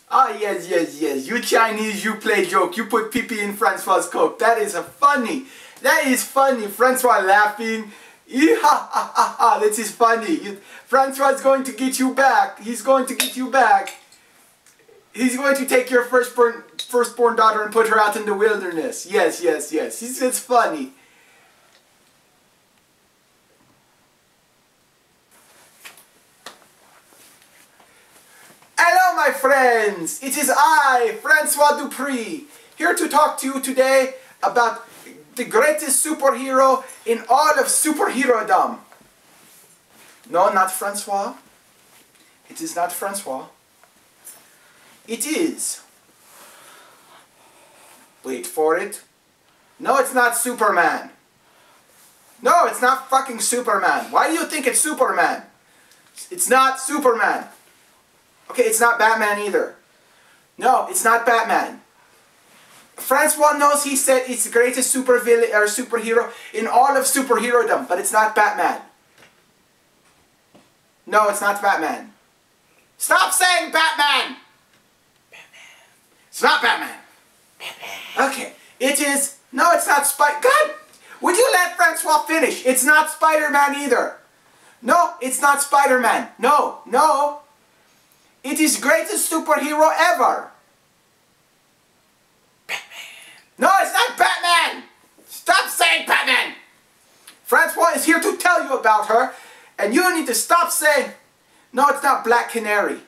Ah, yes, yes, yes. You Chinese, you play joke. You put pee-pee in Francois' coke. That is funny. That is funny. Francois laughing. Ha ha ha ha. That is funny. Francois is going to get you back. He's going to get you back. He's going to take your firstborn daughter and put her out in the wilderness. Yes, yes, yes. It's funny. Hello, my friends. It is I, Francois Dupree, here to talk to you today about the greatest superhero in all of superherodom. No, not Francois. It is not Francois. It is. Wait for it. No, it's not Superman. No, it's not fucking Superman. Why do you think it's Superman? It's not Superman. Okay, it's not Batman either. No, it's not Batman. Francois knows he said it's the greatest superhero in all of superherodom, but it's not Batman. No, it's not Batman. Stop saying Batman! Batman. It's not Batman. Batman. Okay, it is... No, it's not God! Would you let Francois finish? It's not Spider-Man either. No, it's not Spider-Man. No, no. It is greatest superhero ever. Batman. No, it's not Batman. Stop saying Batman. Francois is here to tell you about her, and you need to stop saying, no, it's not Black Canary.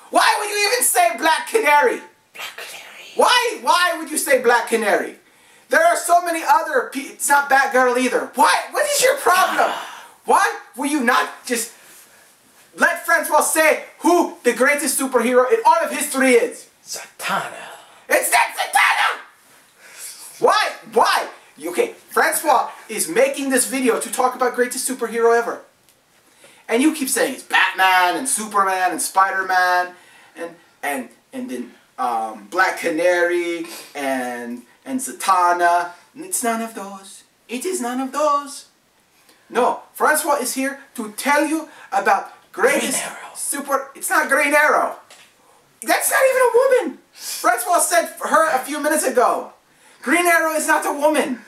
Why would you even say Black Canary? Black Canary. Why would you say Black Canary? There are so many other people. It's not Batgirl either. Why? What is your problem? Why will you not just... Let Francois say who the greatest superhero in all of history is. Zatanna. It's not Zatanna! Why? Why? Okay, Francois is making this video to talk about greatest superhero ever. And you keep saying it's Batman and Superman and Spider-Man and then Black Canary and Zatanna. And it's none of those. It is none of those. No, Francois is here to tell you about greatest super... It's not Green Arrow. That's not even a woman. Francois said for her a few minutes ago. Green Arrow is not a woman.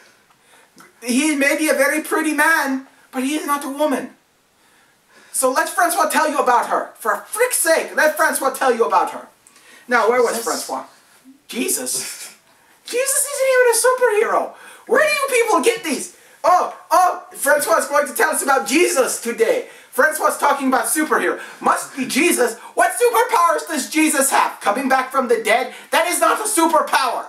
He may be a very pretty man, but he is not a woman. So let Francois tell you about her. For frick's sake, let Francois tell you about her. Now, where was Francois? Jesus. Jesus isn't even a superhero. Where do you people get these? Oh, Francois is going to tell us about Jesus today. Francois is talking about superhero. Must be Jesus. What superpowers does Jesus have? Coming back from the dead? That is not a superpower.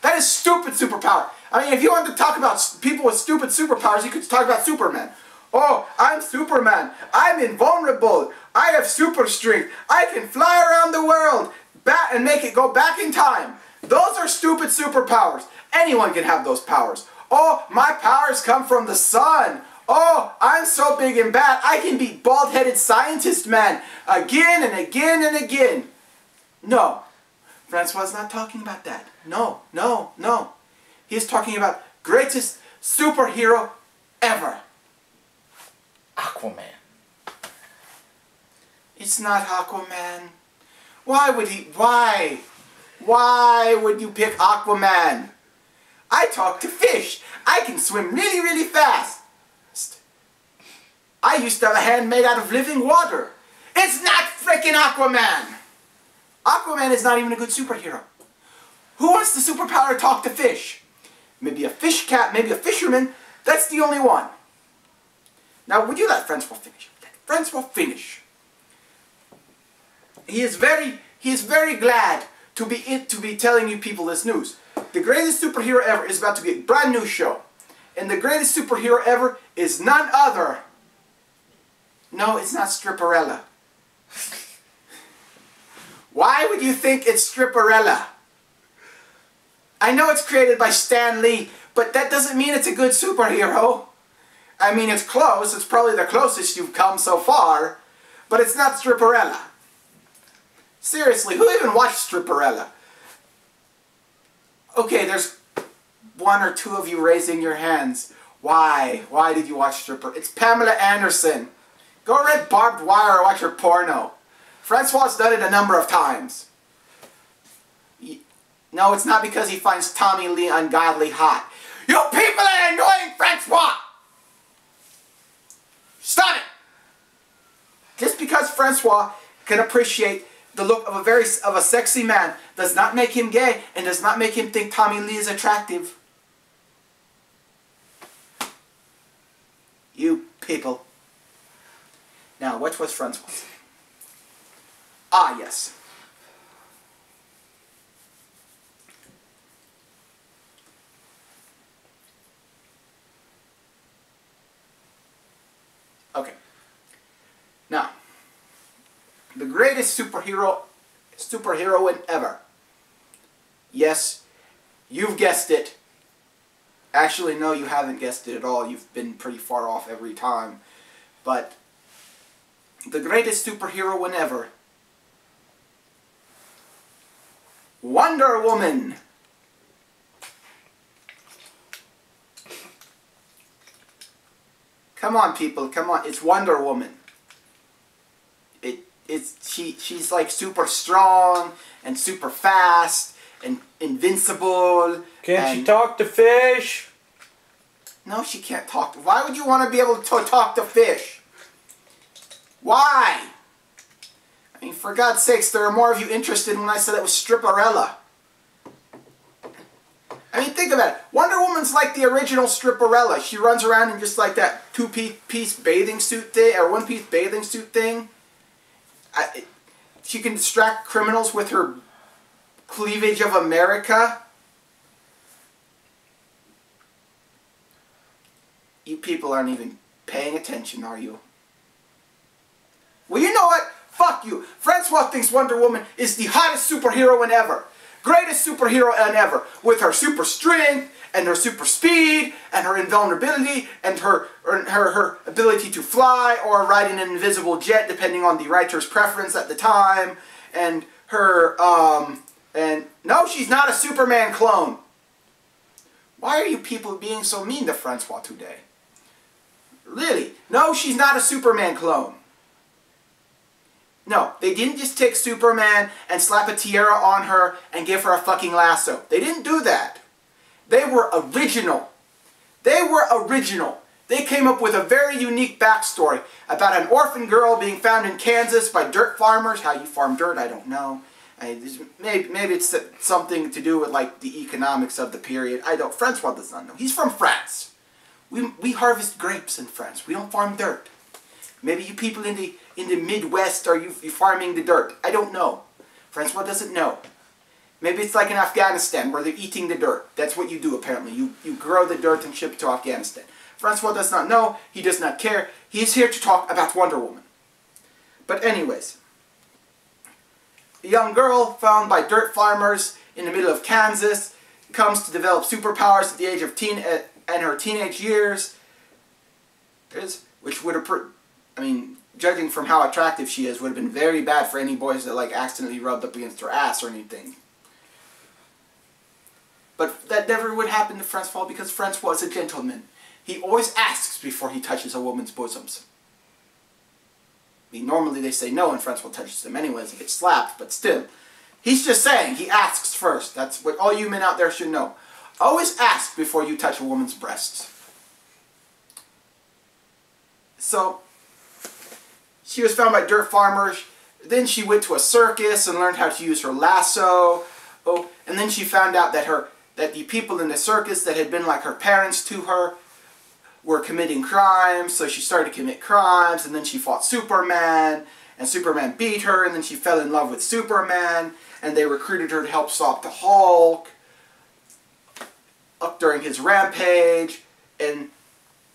That is stupid superpower. I mean, if you want to talk about people with stupid superpowers, you could talk about Superman. Oh, I'm Superman. I'm invulnerable. I have super strength. I can fly around the world and make it go back in time. Those are stupid superpowers. Anyone can have those powers. Oh, my powers come from the sun. Oh, I'm so big and bad, I can be bald-headed scientist man again and again and again. No, Francois is not talking about that. No, no, no. He's talking about greatest superhero ever. Aquaman. It's not Aquaman. Why would he? Why? Why would you pick Aquaman? I talk to fish. I can swim really, really fast. I used to have a hand made out of living water. It's not frickin' Aquaman. Aquaman is not even a good superhero. Who wants the superpower to talk to fish? Maybe a fish cat, maybe a fisherman. That's the only one. Now, would you let Francois finish? Let Francois finish. He is very glad to be telling you people this news. The greatest superhero ever is about to get a brand new show. And the greatest superhero ever is none other. No, it's not Stripperella. Why would you think it's Stripperella? I know it's created by Stan Lee, but that doesn't mean it's a good superhero. I mean, it's close. It's probably the closest you've come so far. But it's not Stripperella. Seriously, who even watched Stripperella? Okay, there's one or two of you raising your hands. Why? Why did you watch Stripper? It's Pamela Anderson. Go rent Barbed Wire or watch her porno. Francois done it a number of times. No, it's not because he finds Tommy Lee ungodly hot. You people are annoying Francois! Stop it! Just because Francois can appreciate the look of a sexy man does not make him gay and does not make him think Tommy Lee is attractive. You people. Now, what was Francois saying? Ah, yes. Okay. Now, the greatest superheroine ever. Yes, you've guessed it. Actually, no, you haven't guessed it at all. You've been pretty far off every time. But the greatest superheroine ever. Wonder Woman. Come on, people, come on. It's Wonder Woman. She's like super strong and super fast and invincible. Can't she talk to fish? No, she can't talk. Why would you want to be able to talk to fish? Why? I mean, for God's sakes, there are more of you interested when I said it was Stripperella. I mean, think about it. Wonder Woman's like the original Stripperella. She runs around in just like that two-piece bathing suit thing, or one-piece bathing suit thing. She can distract criminals with her cleavage of America. You people aren't even paying attention, are you? Well, you know what? Fuck you. Francois thinks Wonder Woman is the hottest superheroine ever. Greatest superheroine ever. With her super strength, and her super speed, and her invulnerability, and her ability to fly, or ride in an invisible jet, depending on the writer's preference at the time. And her, no, she's not a Superman clone. Why are you people being so mean to Francois today? Really? No, she's not a Superman clone. No, they didn't just take Superman and slap a tiara on her and give her a fucking lasso. They didn't do that. They were original. They were original. They came up with a very unique backstory about an orphan girl being found in Kansas by dirt farmers. How you farm dirt, I don't know. Maybe it's something to do with like the economics of the period. I don't. Francois does not know. He's from France. We harvest grapes in France. We don't farm dirt. Maybe you people in the Midwest are you farming the dirt. I don't know. Francois doesn't know. Maybe it's like in Afghanistan where they're eating the dirt. That's what you do apparently. You grow the dirt and ship it to Afghanistan. Francois does not know. He does not care. He is here to talk about Wonder Woman. But anyways, a young girl found by dirt farmers in the middle of Kansas comes to develop superpowers at the age of her teenage years, which would have, I mean, judging from how attractive she is, would have been very bad for any boys that like accidentally rubbed up against her ass or anything. But that never would happen to Francois because Francois is a gentleman. He always asks before he touches a woman's bosoms. I mean, normally they say no and Francois touches them anyways and gets slapped, but still. He's just saying, he asks first. That's what all you men out there should know. Always ask before you touch a woman's breasts. So, she was found by dirt farmers. Then she went to a circus and learned how to use her lasso. Oh, and then she found out that the people in the circus that had been like her parents to her were committing crimes. So she started to commit crimes, and then she fought Superman, and Superman beat her, and then she fell in love with Superman, and they recruited her to help stop the Hulk up during his rampage, and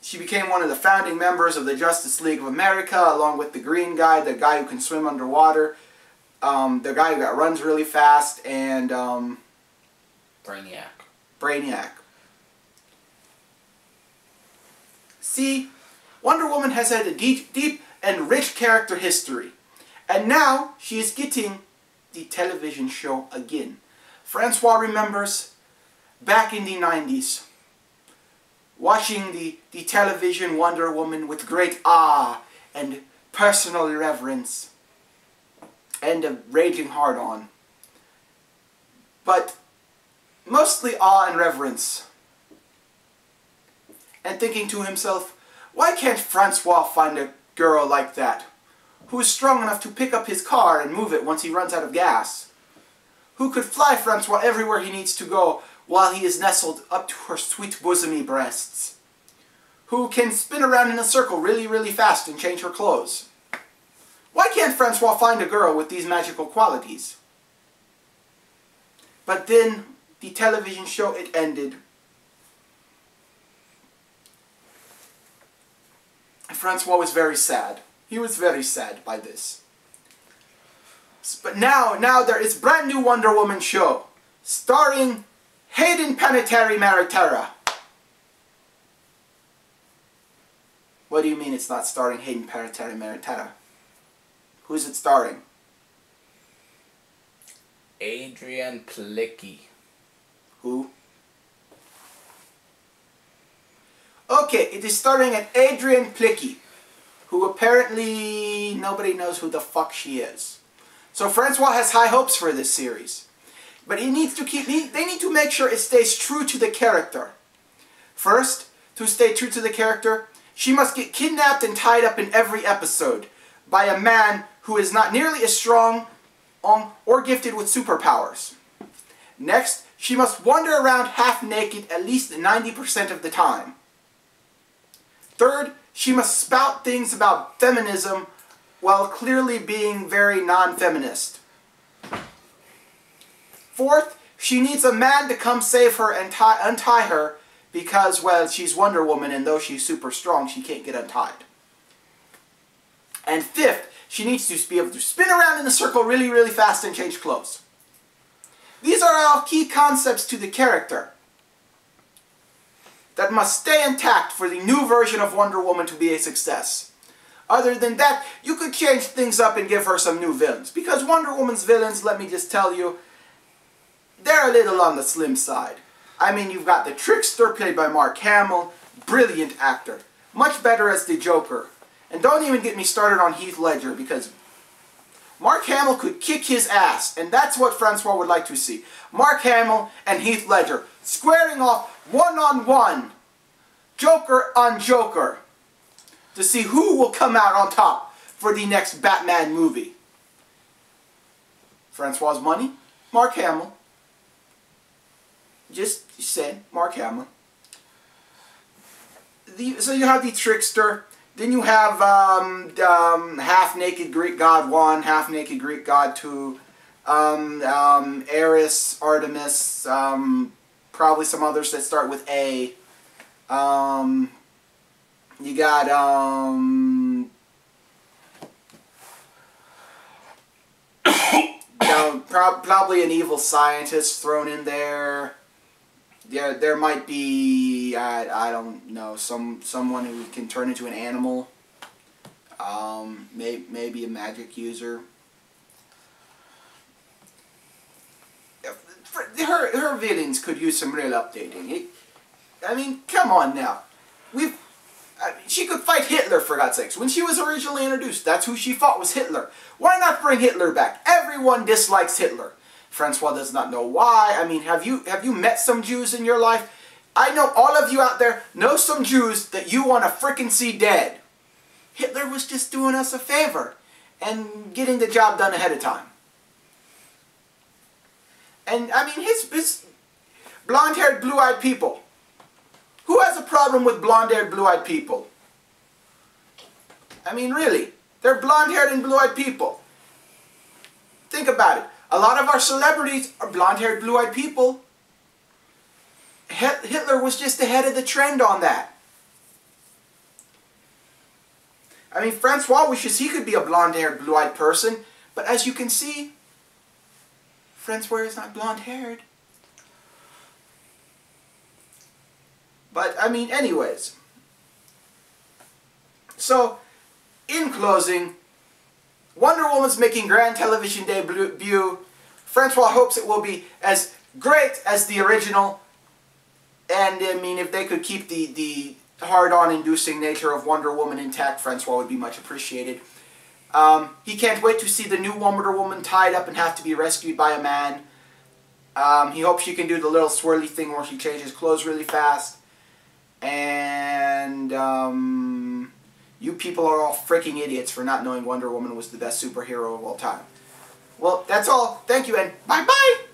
she became one of the founding members of the Justice League of America, along with the green guy, the guy who can swim underwater, the guy that runs really fast, and Brainiac. See, Wonder Woman has had a deep and rich character history, and now she is getting the television show again. Francois remembers back in the 90s, watching the television Wonder Woman with great awe and personal reverence. end a raging hard-on. But mostly awe and reverence. And thinking to himself, why can't Francois find a girl like that, who is strong enough to pick up his car and move it once he runs out of gas? Who could fly Francois everywhere he needs to go while he is nestled up to her sweet bosomy breasts? Who can spin around in a circle really, really fast and change her clothes? Why can't Francois find a girl with these magical qualities? But then the television show, it ended. And Francois was very sad. He was very sad by this. But now there is brand new Wonder Woman show, starring Hayden Panettiere Maritera. What do you mean it's not starring Hayden Panettiere Maritera? Who's it starring? Adrian Palicki. Who? Okay, it is starring an Adrian Palicki, who apparently nobody knows who the fuck she is. So Francois has high hopes for this series. But they need to make sure it stays true to the character. First, to stay true to the character, she must get kidnapped and tied up in every episode by a man who is not nearly as strong or gifted with superpowers. Next, she must wander around half naked at least 90% of the time. Third, she must spout things about feminism while clearly being very non-feminist. Fourth, she needs a man to come save her and untie her because, well, she's Wonder Woman and though she's super strong, she can't get untied. And fifth, she needs to be able to spin around in a circle really, really fast and change clothes. These are all key concepts to the character that must stay intact for the new version of Wonder Woman to be a success. Other than that, you could change things up and give her some new villains. Because Wonder Woman's villains, let me just tell you, they're a little on the slim side. I mean, you've got the Trickster played by Mark Hamill, brilliant actor. Much better as the Joker. And don't even get me started on Heath Ledger, because Mark Hamill could kick his ass, and that's what Francois would like to see. Mark Hamill and Heath Ledger squaring off one-on-one, Joker on Joker, to see who will come out on top for the next Batman movie. Francois' money, Mark Hamill. Just said, Mark Hamill. So you have the Trickster. Then you have half-naked Greek god 1, half-naked Greek god 2, Eris, Artemis, probably some others that start with A. You got probably an evil scientist thrown in there. Yeah, there might be, I don't know, someone who can turn into an animal. Maybe a magic user. Her villains could use some real updating. I mean, come on now. She could fight Hitler, for God's sakes. When she was originally introduced, that's who she fought, was Hitler. Why not bring Hitler back? Everyone dislikes Hitler. Francois does not know why. I mean, have you met some Jews in your life? I know all of you out there know some Jews that you want to frickin' see dead. Hitler was just doing us a favor and getting the job done ahead of time. And, I mean, his blonde-haired, blue-eyed people. Who has a problem with blonde-haired, blue-eyed people? I mean, really. They're blonde-haired and blue-eyed people. Think about it. A lot of our celebrities are blonde-haired, blue-eyed people. Hitler was just ahead of the trend on that. I mean, Francois wishes he could be a blonde-haired, blue-eyed person, but as you can see, Francois is not blonde-haired. But, I mean, anyways. So, in closing, Wonder Woman's making grand television debut. Francois hopes it will be as great as the original. And, I mean, if they could keep the hard-on inducing nature of Wonder Woman intact, Francois would be much appreciated. He can't wait to see the new Wonder Woman tied up and have to be rescued by a man. He hopes she can do the little swirly thing where she changes clothes really fast. And you people are all freaking idiots for not knowing Wonder Woman was the best superhero of all time. Well, that's all. Thank you, and bye-bye!